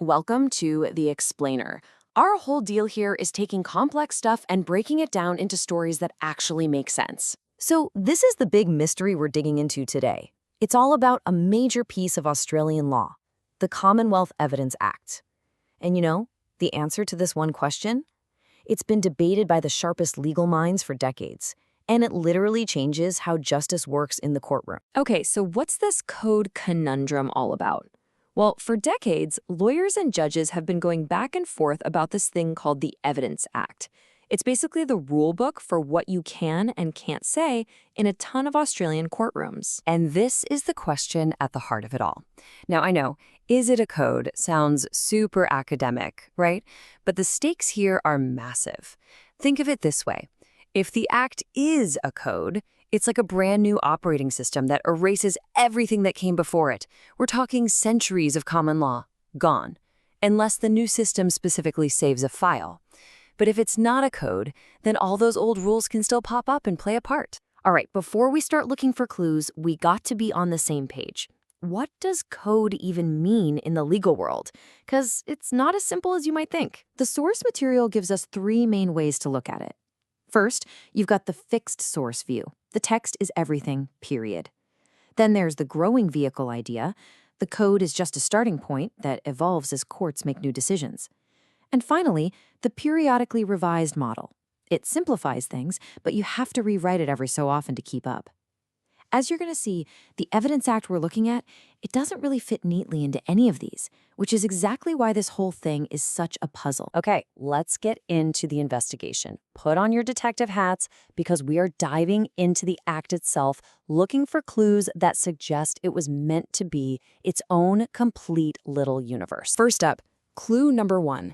Welcome to The Explainer. Our whole deal here is taking complex stuff and breaking it down into stories that actually make sense. So this is the big mystery we're digging into today. It's all about a major piece of Australian law, the Commonwealth Act. And the answer to this one question? It's been debated by the sharpest legal minds for decades, and it literally changes how justice works in the courtroom. Okay, so what's this code conundrum all about? Well, for decades, lawyers and judges have been going back and forth about this thing called the Evidence Act. It's basically the rule book for what you can and can't say in a ton of Australian courtrooms. And this is the question at the heart of it all. Now, I know, is it a code? Sounds super academic, right? But the stakes here are massive. Think of it this way. If the Act is a code, it's like a brand new operating system that erases everything that came before it. We're talking centuries of common law, gone, unless the new system specifically saves a file. But if it's not a code, then all those old rules can still pop up and play a part. All right, before we start looking for clues, we got to be on the same page. What does code even mean in the legal world? Because it's not as simple as you might think. The source material gives us three main ways to look at it. First, you've got the fixed source view. The text is everything, period. Then there's the growing vehicle idea. The code is just a starting point that evolves as courts make new decisions. And finally, the periodically revised model. It simplifies things, but you have to rewrite it every so often to keep up. As you're going to see, the Evidence Act we're looking at, it doesn't really fit neatly into any of these, which is exactly why this whole thing is such a puzzle. Okay, let's get into the investigation. Put on your detective hats because we are diving into the Act itself, looking for clues that suggest it was meant to be its own complete little universe. First up, clue number 1.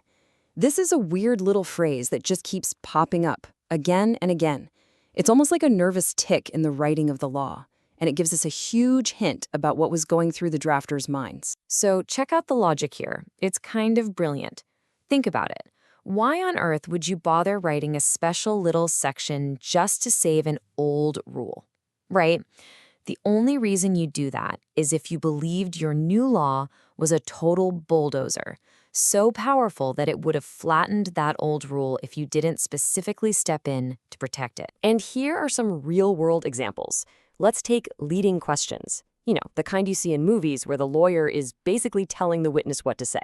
This is a weird little phrase that just keeps popping up again and again. It's almost like a nervous tick in the writing of the law, and it gives us a huge hint about what was going through the drafters' minds. So check out the logic here. It's kind of brilliant. Think about it. Why on earth would you bother writing a special little section just to save an old rule, right? The only reason you do that is if you believed your new law was a total bulldozer, so powerful that it would have flattened that old rule if you didn't specifically step in to protect it. And here are some real-world examples. Let's take leading questions. The kind you see in movies where the lawyer is basically telling the witness what to say.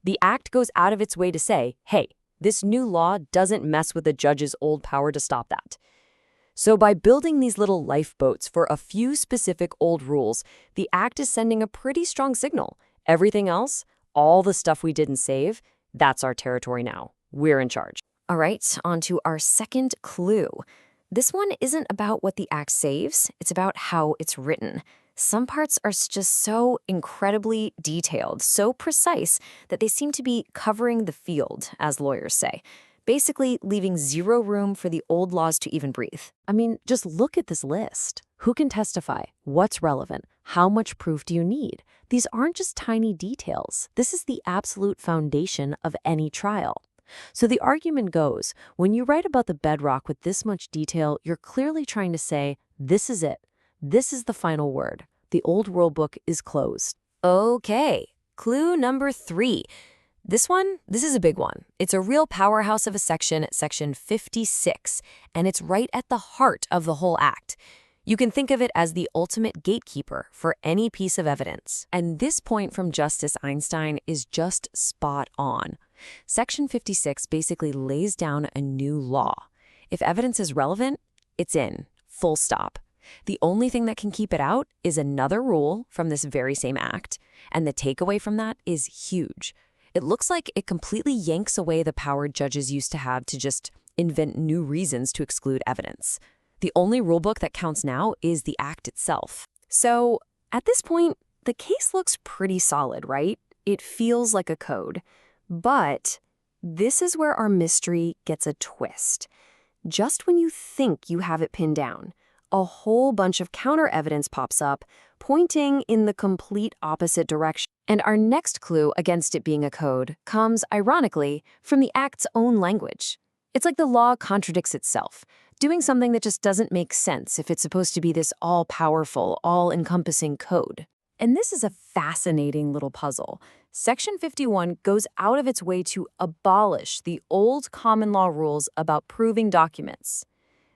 The Act goes out of its way to say, hey, this new law doesn't mess with the judge's old power to stop that. So by building these little lifeboats for a few specific old rules, the Act is sending a pretty strong signal. Everything else, all the stuff we didn't save, that's our territory now. We're in charge. All right, on to our second clue. This one isn't about what the Act saves, it's about how it's written. Some parts are just so incredibly detailed, so precise, that they seem to be covering the field, as lawyers say. Basically leaving zero room for the old laws to even breathe. I mean, just look at this list. Who can testify? What's relevant? How much proof do you need? These aren't just tiny details. This is the absolute foundation of any trial. So the argument goes, when you write about the bedrock with this much detail, you're clearly trying to say, this is it. This is the final word. The old rule book is closed. Okay, clue number 3. This is a big one. It's a real powerhouse of a section, section 56, and it's right at the heart of the whole Act. You can think of it as the ultimate gatekeeper for any piece of evidence. And this point from Justice Einstein is just spot on. Section 56 basically lays down a new law. If evidence is relevant, it's in, full stop. The only thing that can keep it out is another rule from this very same Act, and the takeaway from that is huge. It looks like it completely yanks away the power judges used to have to just invent new reasons to exclude evidence. The only rulebook that counts now is the Act itself. So, at this point, the case looks pretty solid, right? It feels like a code. But this is where our mystery gets a twist. Just when you think you have it pinned down, a whole bunch of counter evidence pops up, pointing in the complete opposite direction. And our next clue against it being a code comes, ironically, from the Act's own language. It's like the law contradicts itself, doing something that just doesn't make sense if it's supposed to be this all-powerful, all-encompassing code. And this is a fascinating little puzzle. Section 51 goes out of its way to abolish the old common law rules about proving documents.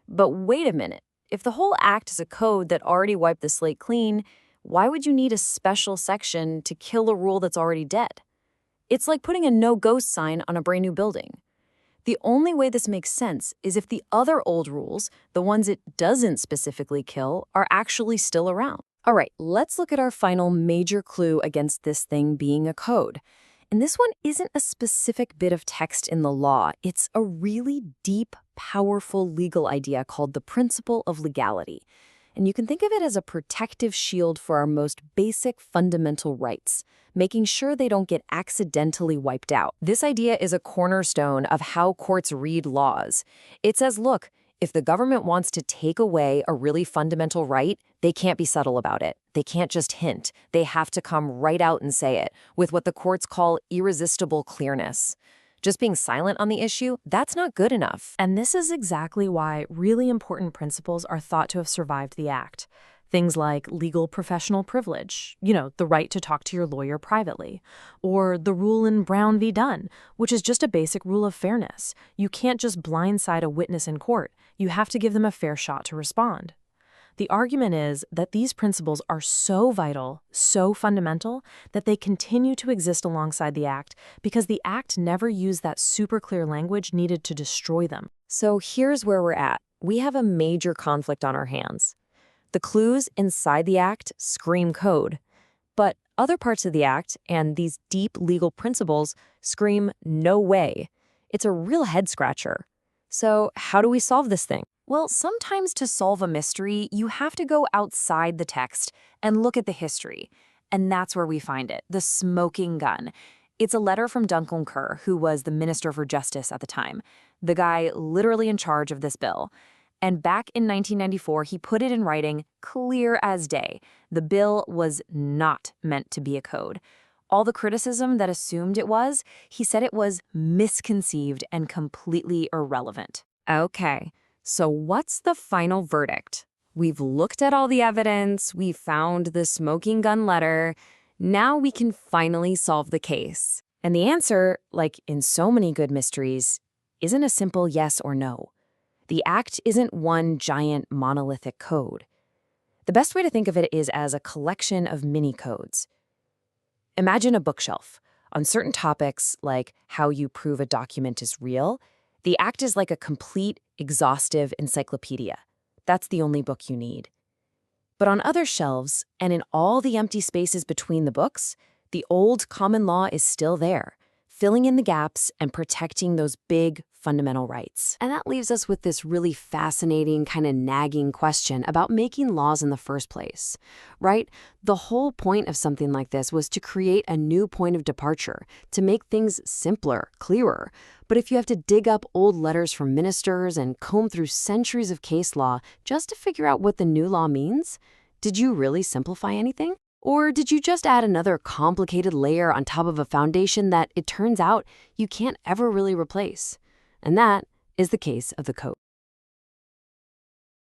But wait a minute. If the whole act is a code that already wiped the slate clean, why would you need a special section to kill a rule that's already dead? It's like putting a no-ghost sign on a brand new building. The only way this makes sense is if the other old rules, the ones it doesn't specifically kill, are actually still around. All right, let's look at our final major clue against this thing being a code. And this one isn't a specific bit of text in the law. It's a really deep, powerful legal idea called the principle of legality. And you can think of it as a protective shield for our most basic fundamental rights, making sure they don't get accidentally wiped out. This idea is a cornerstone of how courts read laws. It says, look, if the government wants to take away a really fundamental right, they can't be subtle about it. They can't just hint. They have to come right out and say it, with what the courts call irresistible clearness. Just being silent on the issue, that's not good enough. And this is exactly why really important principles are thought to have survived the Act. Things like legal professional privilege, the right to talk to your lawyer privately, or the rule in Brown v. Dunn, which is just a basic rule of fairness. You can't just blindside a witness in court. You have to give them a fair shot to respond. The argument is that these principles are so vital, so fundamental, that they continue to exist alongside the Act because the Act never used that super clear language needed to destroy them. So here's where we're at. We have a major conflict on our hands. The clues inside the Act scream code, but other parts of the Act and these deep legal principles scream no way. It's a real head-scratcher. So how do we solve this thing? Well, sometimes to solve a mystery, you have to go outside the text and look at the history. And that's where we find it, the smoking gun. It's a letter from Duncan Kerr, who was the Minister for Justice at the time, the guy literally in charge of this bill. And back in 1994, he put it in writing, clear as day. The bill was not meant to be a code. All the criticism that assumed it was, he said it was misconceived and completely irrelevant. Okay. So what's the final verdict? We've looked at all the evidence, we found the smoking gun letter. Now we can finally solve the case. And the answer, like in so many good mysteries, isn't a simple yes or no. The Act isn't one giant monolithic code. The best way to think of it is as a collection of mini-codes. Imagine a bookshelf. On certain topics, like how you prove a document is real, the Act is like a complete, exhaustive encyclopedia. That's the only book you need. But on other shelves, and in all the empty spaces between the books, the old common law is still there, filling in the gaps and protecting those big, fundamental rights. And that leaves us with this really fascinating, kind of nagging question about making laws in the first place, right? The whole point of something like this was to create a new point of departure, to make things simpler, clearer. But if you have to dig up old letters from ministers and comb through centuries of case law just to figure out what the new law means, did you really simplify anything? Or did you just add another complicated layer on top of a foundation that, it turns out, you can't ever really replace? And that is the case of the code.